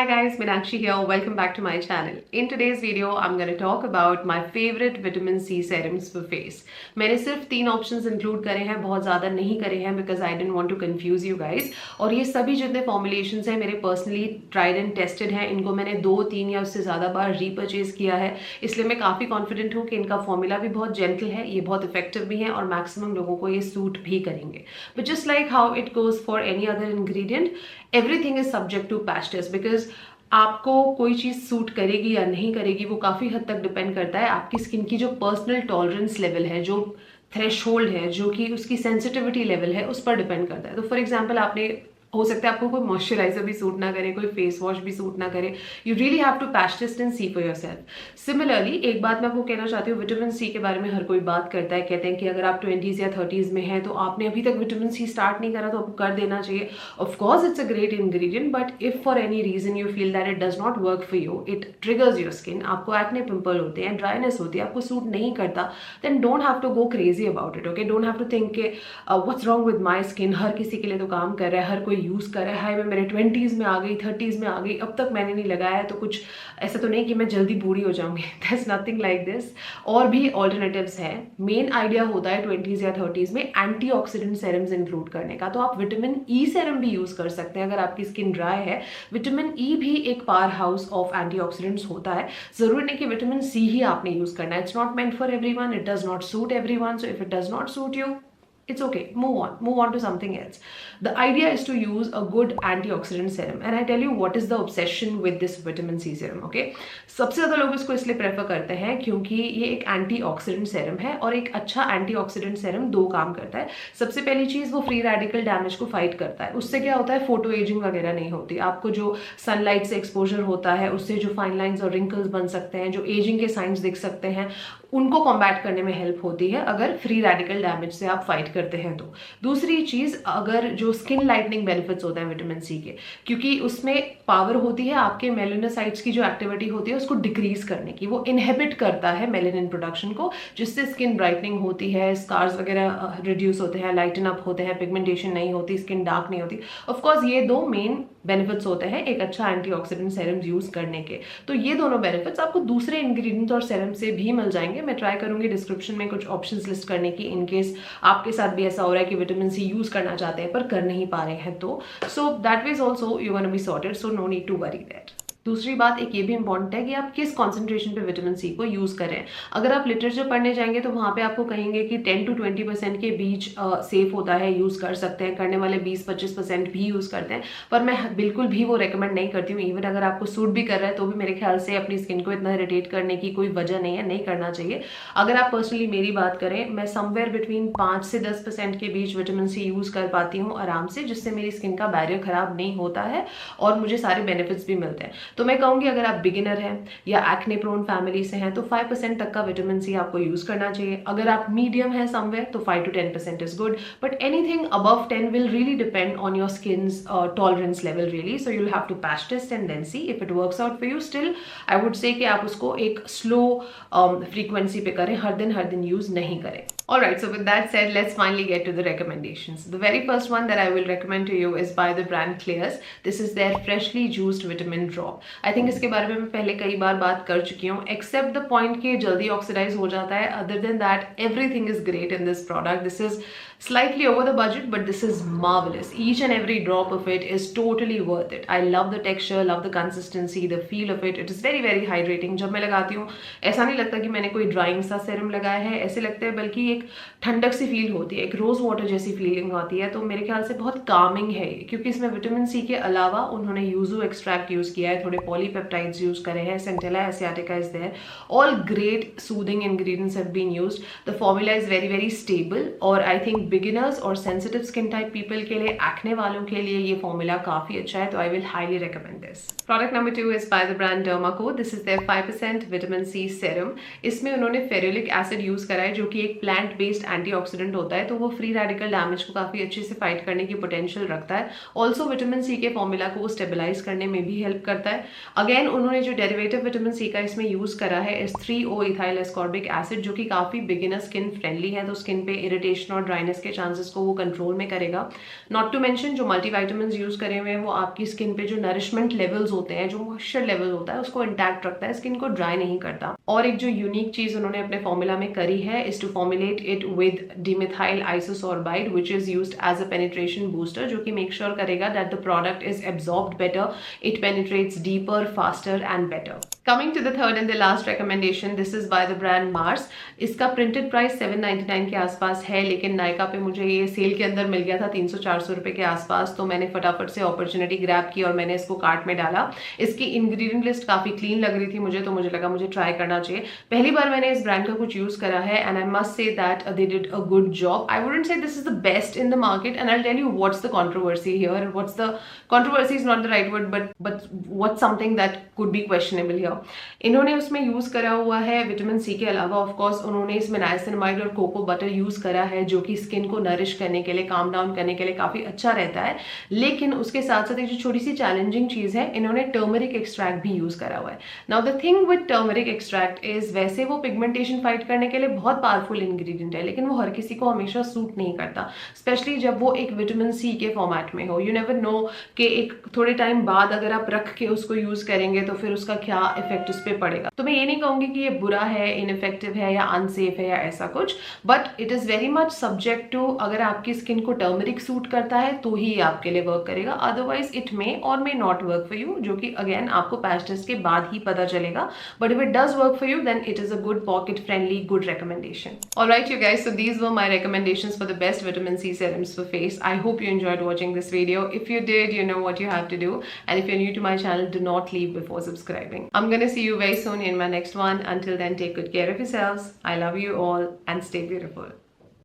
Hi guys, Meenakshi here. Welcome back to my channel. In today's video, I'm going to talk about my favorite vitamin C serums for face. मैंने सिर्फ 3 options include करे हैं, बहुत ज़्यादा नहीं करे हैं because I don't want to confuse you guys. और ये सभी जितने फॉर्मुलेशंस हैं मेरे पर्सनली ट्राइड एंड टेस्टेड हैं. इनको मैंने 2-3 या उससे ज़्यादा बार रीपर्चेज किया है, इसलिए मैं काफ़ी कॉन्फिडेंट हूँ कि इनका फॉर्मूला भी बहुत जेंटल है, ये बहुत इफेक्टिव भी हैं और मैक्सिमम लोगों को ये सूट भी करेंगे. But just like how it goes for any other ingredient, everything is subject to patch test because आपको कोई चीज़ सूट करेगी या नहीं करेगी वो काफ़ी हद तक डिपेंड करता है आपकी स्किन की जो पर्सनल टॉलरेंस लेवल है, जो थ्रेशोल्ड है, जो कि उसकी सेंसिटिविटी लेवल है, उस पर डिपेंड करता है. तो फॉर एग्जांपल आपने हो सकता है आपको कोई मॉइस्चराइजर भी सूट ना करे, कोई फेस वॉश भी सूट ना करे. You really have to patch test and see for yourself. Similarly एक बात मैं आपको कहना चाहती हूँ, विटामिन सी के बारे में हर कोई बात करता है, कहते हैं कि अगर आप 20s या 30s में हैं तो आपने अभी तक विटामिन सी स्टार्ट नहीं करा तो आपको कर देना चाहिए. Of course it's a great ingredient, but if for any reason you feel that it does not work for you, it triggers your skin, आपको एक्ने पिंपल होते हैं, ड्राइनेस होती है, आपको सूट नहीं करता, then don't have to go crazy about it. Okay, don't have to think के what's wrong with my skin, हर किसी के लिए तो काम कर रहा है, हर कोई यूज कर रहा है, मेरे 20s में आ गई, 30s में आ गई, अब तक मैंने नहीं लगाया है तो कुछ ऐसा तो नहीं कि मैं जल्दी बूढ़ी हो जाऊंगी. That's nothing like this. और भी ऑल्टरनेटिव्स हैं. मेन आइडिया होता है 20s या 30s में एंटीऑक्सीडेंट सेरम्स इंक्लूड करने का. तो आप विटामिन ई सेरम भी यूज कर सकते हैं अगर आपकी स्किन ड्राई है. विटामिन ई भी एक पावर हाउस ऑफ एंटीऑक्सीडेंट्स होता है. जरूरी नहीं कि विटामिन सी ही आपने यूज करना है. It's not meant for everyone, it does not suit everyone. So if it does not suit you, it's okay, move on to something else. The idea is to use a good antioxidant serum, and I tell you what is the obsession with this vitamin C serum. Okay, सबसे ज़्यादा लोग इसको इसलिए prefer करते हैं क्योंकि ये एक एंटीऑक्सीडेंट सेरम है और एक अच्छा एंटीऑक्सीडेंट सेरम 2 काम करता है. सबसे पहली चीज़, वो फ्री रेडिकल डैमेज को फाइट करता है. उससे क्या होता है, फोटो एजिंग वगैरह नहीं होती. आपको जो सनलाइट से एक्सपोजर होता है उससे जो फाइन लाइंस और रिंकल्स बन सकते हैं, जो एजिंग के साइंस दिख सकते हैं, उनको कॉम्बैट करने में हेल्प होती है अगर फ्री रेडिकल डैमेज से आप फाइट करते हैं तो. दूसरी चीज, अगर जो स्किन लाइटनिंग बेनिफिट्स होते हैं विटामिन सी के, क्योंकि उसमें पावर होती है आपके मेलानोसाइट्स की जो एक्टिविटी होती है उसको डिक्रीज करने की. वो इनहिबिट करता है मेलानिन प्रोडक्शन को, जिससे स्किन ब्राइटनिंग होती है, स्कार्स वगैरह रिड्यूस होते हैं, लाइटन अप होते हैं, पिगमेंटेशन नहीं होती, स्किन डार्क नहीं होती. ऑफकोर्स ये 2 मेन बेनिफिट्स होते हैं एक अच्छा एंटीऑक्सीडेंट सेरम यूज करने के. तो ये दोनों बेनिफिट्स आपको दूसरे इंग्रेडिएंट्स और सेरम से भी मिल जाएंगे. मैं ट्राई करूंगी डिस्क्रिप्शन में कुछ ऑप्शंस लिस्ट करने की, इनकेस आपके साथ भी ऐसा हो रहा है कि विटामिन सी यूज करना चाहते हैं पर कर नहीं पा रहे हैं तो. So that way also you gonna be sorted, so no need to worry that. दूसरी बात एक ये भी इंपॉर्टेंट है कि आप किस कॉन्सेंट्रेशन पे विटामिन सी को यूज करें. अगर आप लिटरेचर पढ़ने जाएंगे तो वहां पे आपको कहेंगे कि 10 to 20% के बीच सेफ होता है, यूज कर सकते हैं. करने वाले 20-25% भी यूज करते हैं, पर मैं बिल्कुल भी वो रेकमेंड नहीं करती हूँ. इवन अगर आपको सूट भी कर रहा है तो भी मेरे ख्याल से अपनी स्किन को इतना इरिटेट करने की कोई वजह नहीं है, नहीं करना चाहिए. अगर आप पर्सनली मेरी बात करें, मैं समवेयर बिटवीन 5 से 10% के बीच विटामिन सी यूज कर पाती हूँ आराम से, जिससे मेरी स्किन का बैरियर खराब नहीं होता है और मुझे सारे बेनिफिट्स भी मिलते हैं. तो मैं कहूँगी अगर आप बिगिनर हैं या एक्ने प्रोन फैमिली से हैं तो 5% तक का विटामिन सी आपको यूज करना चाहिए. अगर आप मीडियम है समवेयर तो 5 to 10% is good, but anything above 10 will really depend on your skins tolerance level really. So you'll have to patch test and then see if it works out for you. Still I would say कि आप उसको एक slow frequency पे करें, हर दिन use नहीं करें. Alright, so with that said, let's finally get to the recommendations. The very first one that I will recommend to you is by the brand Clears. This is their freshly juiced vitamin drop. I think इसके बारे में मैं पहले कई बार बात कर चुकी हूँ, except the point कि जल्दी ऑक्सीडाइज हो जाता है. Other than that, everything is great in this product. This is slightly over the budget, but this is marvelous. Each and every drop of it is totally worth it. I love the texture, love the consistency, the feel of it. It is very very hydrating. जब मैं लगाती हूँ ऐसा नहीं लगता कि मैंने कोई ड्राइंग सा सेरम लगाया है, ऐसे लगता है बल्कि एक ठंडक सी फील होती है, एक रोज वाटर जैसी फीलिंग आती है. तो मेरे ख्याल से बहुत कामिंग है क्योंकि इसमें विटामिन सी के अलावा उन्होंने यूजू एक्सट्रैक्ट यूज किया है, थोड़े पॉलीपेप्टाइड्स यूज करे हैं, centella asiatica is there. All great soothing ingredients have been used. The formula is very very stable और आई थिंक बिगिनर्स और सेंसिटिव स्किन टाइप पीपल के लिए, एक्ने वालों के लिए ये फॉर्मूला काफी अच्छा है. तो I will highly recommend this. Product number 2 is by the brand Dermaco. This is their 5% vitamin C serum. इसमें उन्होंने फेरुलिक एसिड यूज करा है जो कि एक प्लांट बेस्ड एंटीऑक्सीडेंट होता है, तो वो फ्री रेडिकल डैमेज को काफी अच्छे से फाइट करने की पोटेंशियल रखता है. ऑल्सो विटामिन सी के फॉर्मूला को वो स्टेबलाइज करने में भी हेल्प करता है. अगेन उन्होंने जो डेरिवेटिव विटामिन सी का इसमें यूज करा है इस 3-O इथाइल एस्कॉर्बिक एसिड, जो कि काफी बिगिनर स्किन फ्रेंडली है. तो स्किन पे इरिटेशन और ड्राइनेस ड्राइनेस के चांसेस को वो कंट्रोल में करेगा। नॉट टू मेंशन जो मल्टीविटामिन यूज करे हुए हैं वो आपकी स्किन पे जो नरिशमेंट लेवल्स होते हैं, जो मॉइस्चर लेवल होता है, उसको इंटैक्ट रखता है, स्किन को ड्राई नहीं करता। और एक जो यूनिक चीज उन्होंने अपने फॉर्मूला में करी है is to formulate it with dimethyl isosorbide which is used as a penetration booster, जो कि मेक श्योर करेगा that the product is absorbed better, it penetrates deeper, faster and better. Coming to the third and the last recommendation, this is by the brand Mars. इसका printed price 799 के आसपास है, लेकिन नायका पे मुझे ये सेल के अंदर मिल गया था 300-400 रुपए के आसपास, तो मैंने फटाफट से अपॉर्चुनिटी ग्रैब की और मैंने इसको कार्ट में डाला। इसकी इंग्रेडिएंट लिस्ट काफी क्लीन लग रही थी मुझे, तो मुझे लगा मुझे ट्राई करना चाहिए। पहली बार मैंने इस ब्रांड का कुछ यूज करा है and I must say that they did a good job. I wouldn't say this is the best in the market and I will tell you what's the controversy here. What's the controversy is not the right word, but what's something that could be questionable here. इन्होंने उसमें use करा हुआ है vitamin C के अलावा of course उन्होंने इसमें niacinamide और कोको बटर यूज करा है, जो कि स्किन को नरिश करने के लिए, काम डाउन करने के लिए काफी अच्छा रहता है। लेकिन उसके साथ साथ एक जो छोटी सी चैलेंजिंग चीज है, इन्होंने टर्मरिक एक्सट्रैक्ट भी यूज करा हुआ है। Now the thing with turmeric extract is वैसे वो पिगमेंटेशन फाइट करने के लिए बहुत पावरफुल इंग्रेडिएंट है, लेकिन वो हर किसी को हमेशा सूट नहीं करता, स्पेशली जब वो एक विटामिन सी के फॉर्मेट में हो। यू नेवर नो कि एक थोड़े टाइम बाद अगर आप रख के उसको यूज करेंगे तो फिर उसका क्या इफेक्ट उस पर पड़ेगा। तो मैं ये नहीं कहूंगी कि ये बुरा है, इनइफेक्टिव है या अनसेफ है या ऐसा कुछ, but it is very much subject to, अगर आपकी स्किन को टर्मरिक सूट करता है तो ही आपके लिए वर्क करेगा, अदरवाइज इट मे और may not work for you, जो कि अगेन आपको पैच टेस्ट के बाद ही पता चलेगा। But if it does work for you then it is a good pocket friendly good recommendation. Alright you guys, so these were my recommendations for the best vitamin C serums for face. I hope you enjoyed watching this video. If you did, you know what you have to do, and if you're new to my channel, do not leave before subscribing. I'm gonna see you very soon in my next one. Until then, take good care of yourselves. I love you all and stay beautiful.